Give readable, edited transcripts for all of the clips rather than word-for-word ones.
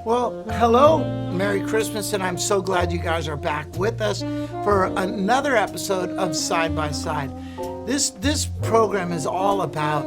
Well, hello, Merry Christmas, and I'm so glad you guys are back with us for another episode of Side by Side. This program is all about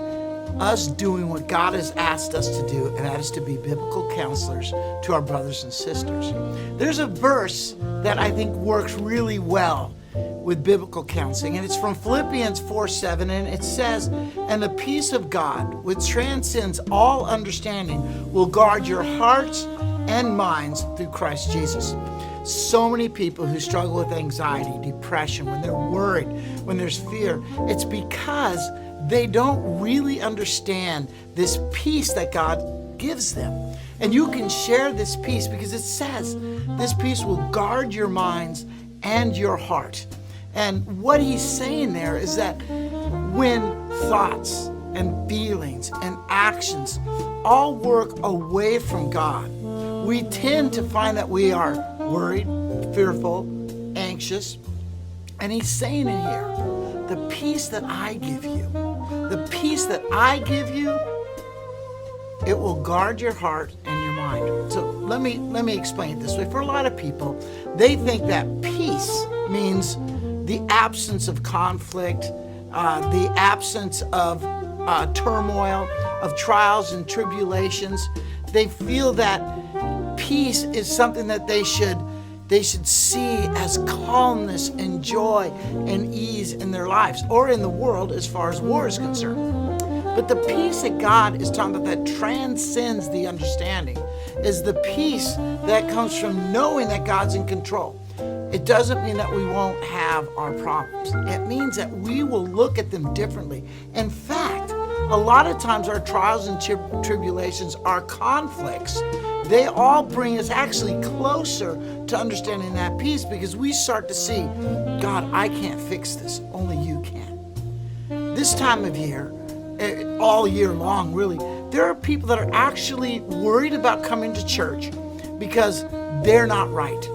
us doing what God has asked us to do, and that is to be biblical counselors to our brothers and sisters. There's a verse that I think works really well with biblical counseling, and it's from Philippians 4:7, and it says, "And the peace of God, which transcends all understanding, will guard your hearts and minds through Christ Jesus." So many people who struggle with anxiety, depression, when they're worried, when there's fear, it's because they don't really understand this peace that God gives them. And you can share this peace because it says this peace will guard your minds and your heart. And what he's saying there is that when thoughts and feelings and actions all work away from God, we tend to find that we are worried, fearful, anxious. And he's saying in here, the peace that I give you, it will guard your heart and your mind. So let me explain it this way. For a lot of people, they think that peace means the absence of conflict, the absence of turmoil, of trials and tribulations. They feel that peace is something that they should see as calmness and joy and ease in their lives or in the world as far as war is concerned. But the peace that God is talking about that transcends the understanding is the peace that comes from knowing that God's in control. It doesn't mean that we won't have our problems. It means that we will look at them differently. In fact, a lot of times our trials and tribulations, our conflicts, they all bring us actually closer to understanding that peace because we start to see, God, I can't fix this. Only you can. This time of year, all year long, really, there are people that are actually worried about coming to church because they're not right.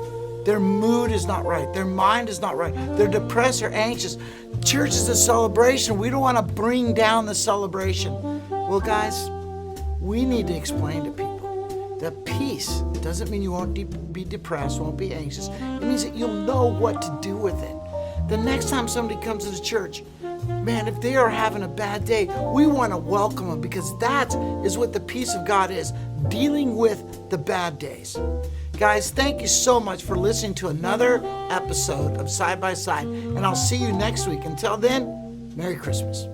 Their mood is not right. Their mind is not right. They're depressed or anxious. Church is a celebration. We don't want to bring down the celebration. Well, guys, we need to explain to people that peace doesn't mean you won't be depressed, won't be anxious. It means that you'll know what to do with it. The next time somebody comes to the church, man, if they are having a bad day, we want to welcome them because that is what the peace of God is, dealing with the bad days. Guys, thank you so much for listening to another episode of Side by Side, and I'll see you next week. Until then, Merry Christmas.